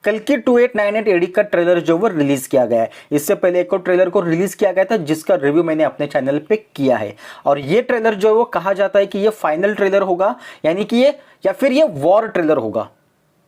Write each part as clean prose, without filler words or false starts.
कल्कि 2898 एडी का ट्रेलर जो वो रिलीज किया गया है। इससे पहले एक और ट्रेलर को रिलीज किया गया था जिसका रिव्यू मैंने अपने चैनल पे किया है। और ये ट्रेलर जो है वो कहा जाता है कि ये फाइनल ट्रेलर होगा, यानी कि ये या फिर ये वॉर ट्रेलर होगा।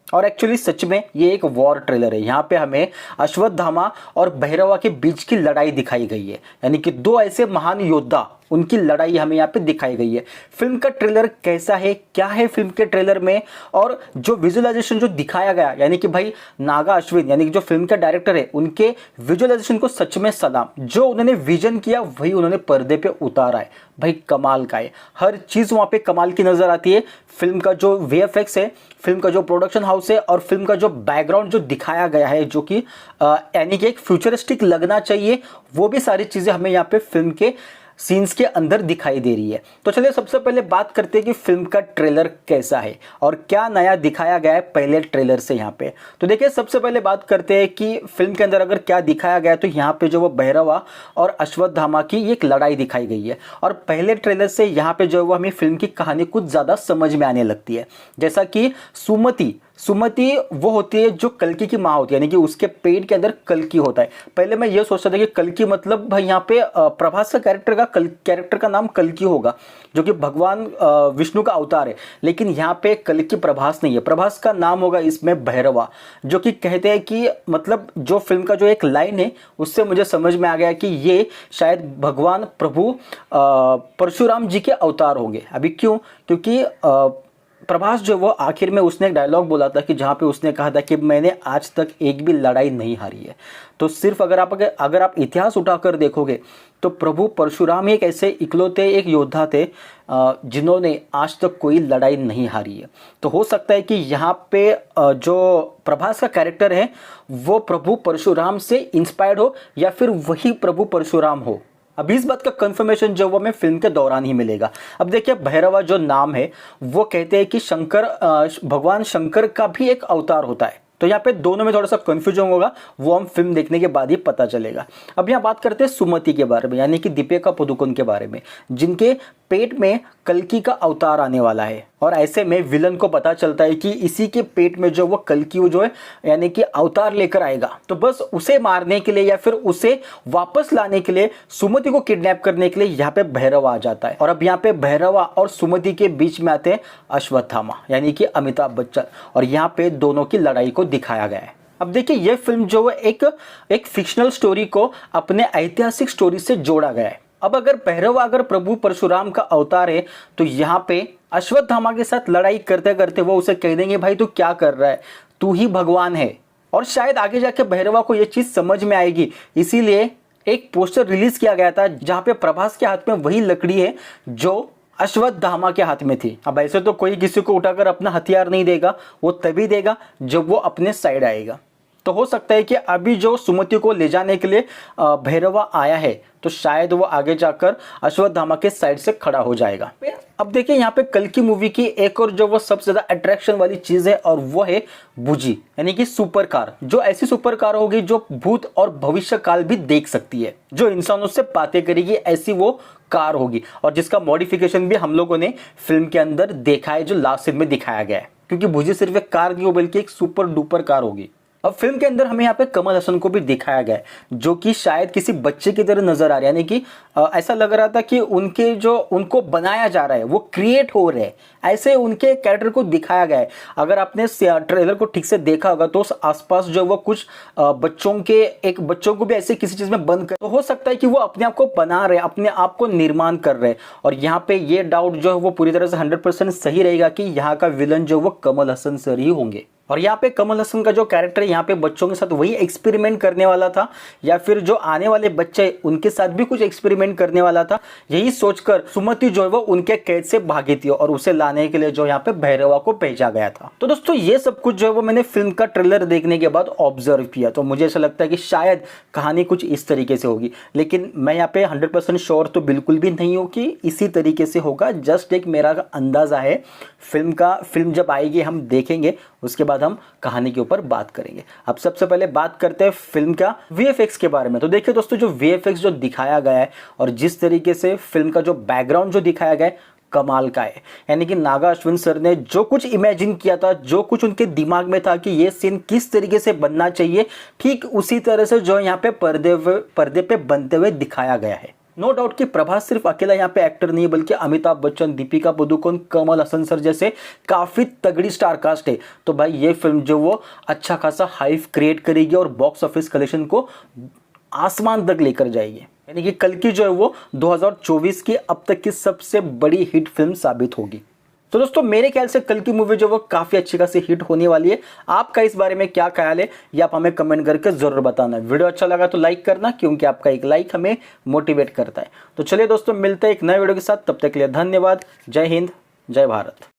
और एक्चुअली सच में ये एक वॉर ट्रेलर है। यहाँ पे हमें अश्वत्थामा और भैरवा के बीच की लड़ाई दिखाई गई है, यानी कि दो ऐसे महान योद्धा, उनकी लड़ाई हमें यहाँ पे दिखाई गई है। फिल्म का ट्रेलर कैसा है, क्या है फिल्म के ट्रेलर में, और जो विजुअलाइजेशन जो दिखाया गया, यानी कि भाई नागा अश्विन यानी कि जो फिल्म के डायरेक्टर है, उनके विजुअलाइजेशन को सच में सलाम। जो उन्होंने विजन किया वही उन्होंने पर्दे पे उतारा है, भाई कमाल का है। हर चीज वहां पे कमाल की नजर आती है। फिल्म का जो वीएफएक्स है, फिल्म का जो प्रोडक्शन हाउस है, और फिल्म का जो बैकग्राउंड जो दिखाया गया है, जो कि यानी कि एक फ्यूचरिस्टिक लगना चाहिए, वो भी सारी चीजें हमें यहाँ पे फिल्म के सीन्स के अंदर दिखाई दे रही है। तो चलिए सबसे पहले बात करते हैं कि फिल्म का ट्रेलर कैसा है और क्या नया दिखाया गया है पहले ट्रेलर से यहाँ पे। तो देखिए सबसे पहले बात करते हैं कि फिल्म के अंदर अगर क्या दिखाया गया है, तो यहाँ पे जो वो भैरवा और अश्वत्थामा की एक लड़ाई दिखाई गई है। और पहले ट्रेलर से यहाँ पे जो वो हमें फिल्म की कहानी कुछ ज्यादा समझ में आने लगती है। जैसा कि सुमति वो होती है जो कल्कि की माँ होती है, यानी कि उसके पेट के अंदर कल्कि होता है। पहले मैं ये सोचता था कि कल्कि मतलब भाई यहाँ पे प्रभास का कैरेक्टर का नाम कल्कि होगा, जो कि भगवान विष्णु का अवतार है। लेकिन यहाँ पे कल्कि प्रभास नहीं है, प्रभास का नाम होगा इसमें भैरवा। जो कि कहते हैं कि मतलब जो फिल्म का जो एक लाइन है उससे मुझे समझ में आ गया कि ये शायद भगवान प्रभु परशुराम जी के अवतार होंगे। अभी क्यों? क्योंकि प्रभास जो वो आखिर में उसने एक डायलॉग बोला था कि जहाँ पे उसने कहा था कि मैंने आज तक एक भी लड़ाई नहीं हारी है। तो सिर्फ अगर आप इतिहास उठाकर देखोगे तो प्रभु परशुराम एक ऐसे इकलौते एक योद्धा थे जिन्होंने आज तक कोई लड़ाई नहीं हारी है। तो हो सकता है कि यहाँ पे जो प्रभास का कैरेक्टर है वो प्रभु परशुराम से इंस्पायर्ड हो, या फिर वही प्रभु परशुराम हो। अब इस बात का कंफर्मेशन जो वो हमें फिल्म के दौरान ही मिलेगा। अब देखिए भैरवा जो नाम है वो कहते हैं कि भगवान शंकर का भी एक अवतार होता है। तो यहाँ पे दोनों में थोड़ा सा कंफ्यूजन होगा, वो हम फिल्म देखने के बाद ही पता चलेगा। अब यहाँ बात करते हैं सुमति के बारे में, यानी कि दीपिका पादुकोण के बारे में, जिनके पेट में कल्कि का अवतार आने वाला है। और ऐसे में विलन को पता चलता है कि इसी के पेट में जो वो कल्कि जो है यानी कि अवतार लेकर आएगा। तो बस उसे मारने के लिए या फिर उसे वापस लाने के लिए, सुमति को किडनैप करने के लिए यहाँ पे भैरवा आ जाता है। और अब यहाँ पे भैरवा और सुमति के बीच में आते हैं अश्वत्थामा यानी कि अमिताभ बच्चन, और यहाँ पे दोनों की लड़ाई को दिखाया गया है। अब देखिए ये फिल्म जो है एक फिक्शनल स्टोरी को अपने ऐतिहासिक स्टोरी से जोड़ा गया है। अब अगर भैरवा अगर प्रभु परशुराम का अवतार है, तो यहाँ पे अश्वत्थामा के साथ लड़ाई करते करते वो उसे कह देंगे भाई तू क्या कर रहा है, तू ही भगवान है। और शायद आगे जाके भैरवा को ये चीज समझ में आएगी, इसीलिए एक पोस्टर रिलीज किया गया था जहां पे प्रभास के हाथ में वही लकड़ी है जो अश्वत्थामा के हाथ में थी। अब ऐसे तो कोई किसी को उठाकर अपना हथियार नहीं देगा, वो तभी देगा जब वो अपने साइड आएगा। तो हो सकता है कि अभी जो सुमति को ले जाने के लिए भैरवा आया है, तो शायद वो आगे जाकर अश्वत्थामा के साइड से खड़ा हो जाएगा। अब देखिए यहाँ पे कल्कि मूवी की एक और जो वो सबसे ज्यादा अट्रैक्शन वाली चीज है, और वो है बुजी यानी कि सुपर कार। जो ऐसी सुपर कार होगी जो भूत और भविष्य काल भी देख सकती है, जो इंसानों से बातें करेगी, ऐसी वो कार होगी। और जिसका मॉडिफिकेशन भी हम लोगों ने फिल्म के अंदर देखा है, जो लास्ट सीन में दिखाया गया है। क्योंकि बुजी सिर्फ एक कार नहीं हो बल्कि एक सुपर डुपर कार होगी। अब फिल्म के अंदर हमें यहाँ पे कमल हसन को भी दिखाया गया है, जो कि शायद किसी बच्चे की तरह नजर आ रहा है, यानी कि ऐसा लग रहा था कि उनको बनाया जा रहा है, वो क्रिएट हो रहे हैं, ऐसे उनके कैरेक्टर को दिखाया गया है। अगर आपने ट्रेलर को ठीक से देखा होगा तो आसपास जो वो कुछ बच्चों को भी ऐसे किसी चीज में बंद कर, तो हो सकता है कि वो अपने आप को बना रहे, अपने आप को निर्माण कर रहे। और यहाँ पे ये डाउट जो है वो पूरी तरह से 100% सही रहेगा कि यहाँ का विलन जो वो कमल हसन सर ही होंगे। और यहाँ पे कमल हसन का जो कैरेक्टर यहाँ पे बच्चों के साथ वही एक्सपेरिमेंट करने वाला था, या फिर जो आने वाले बच्चे उनके साथ भी कुछ एक्सपेरिमेंट करने वाला था। यही सोचकर सुमति जो है वो उनके कैद से भागी थी, और उसे लाने के लिए जो यहाँ पे भैरवा को भेजा गया था। तो दोस्तों ये सब कुछ जो है वो मैंने फिल्म का ट्रेलर देखने के बाद ऑब्जर्व किया, तो मुझे ऐसा लगता है कि शायद कहानी कुछ इस तरीके से होगी। लेकिन मैं यहाँ पे 100% श्योर तो बिल्कुल भी नहीं हूँ कि इसी तरीके से होगा, जस्ट एक मेरा अंदाजा है। फिल्म जब आएगी हम देखेंगे, उसके बाद हम कहानी के ऊपर बात करेंगे। अब सबसे पहले बात करते हैं फिल्म का वीएफएक्स के बारे में। तो देखिए दोस्तों, जो वीएफएक्स जो दिखाया गया है और जिस तरीके से फिल्म का जो बैकग्राउंड जो दिखाया गया है, कमाल का है। यानी कि नागा अश्विन सर ने जो कुछ इमेजिन किया था, जो कुछ उनके दिमाग में था कि ये सीन किस तरीके से बनना चाहिए, ठीक उसी तरह से जो यहाँ पे पर्दे पे बनते हुए दिखाया गया है। नो डाउट कि प्रभास सिर्फ अकेला यहाँ पे एक्टर नहीं है, बल्कि अमिताभ बच्चन, दीपिका पादुकोण, कमल हसन सर जैसे काफी तगड़ी स्टार कास्ट है। तो भाई ये फिल्म जो वो अच्छा खासा हाइप क्रिएट करेगी और बॉक्स ऑफिस कलेक्शन को आसमान तक लेकर जाएगी। यानी कि कल की जो है वो 2024 की अब तक की सबसे बड़ी हिट फिल्म साबित होगी। तो दोस्तों मेरे ख्याल से कल की मूवी जो वो काफी अच्छी खासी हिट होने वाली है। आपका इस बारे में क्या ख्याल है ये आप हमें कमेंट करके जरूर बताना। वीडियो अच्छा लगा तो लाइक करना, क्योंकि आपका एक लाइक हमें मोटिवेट करता है। तो चलिए दोस्तों मिलते हैं एक नए वीडियो के साथ, तब तक के लिए धन्यवाद। जय हिंद, जय भारत।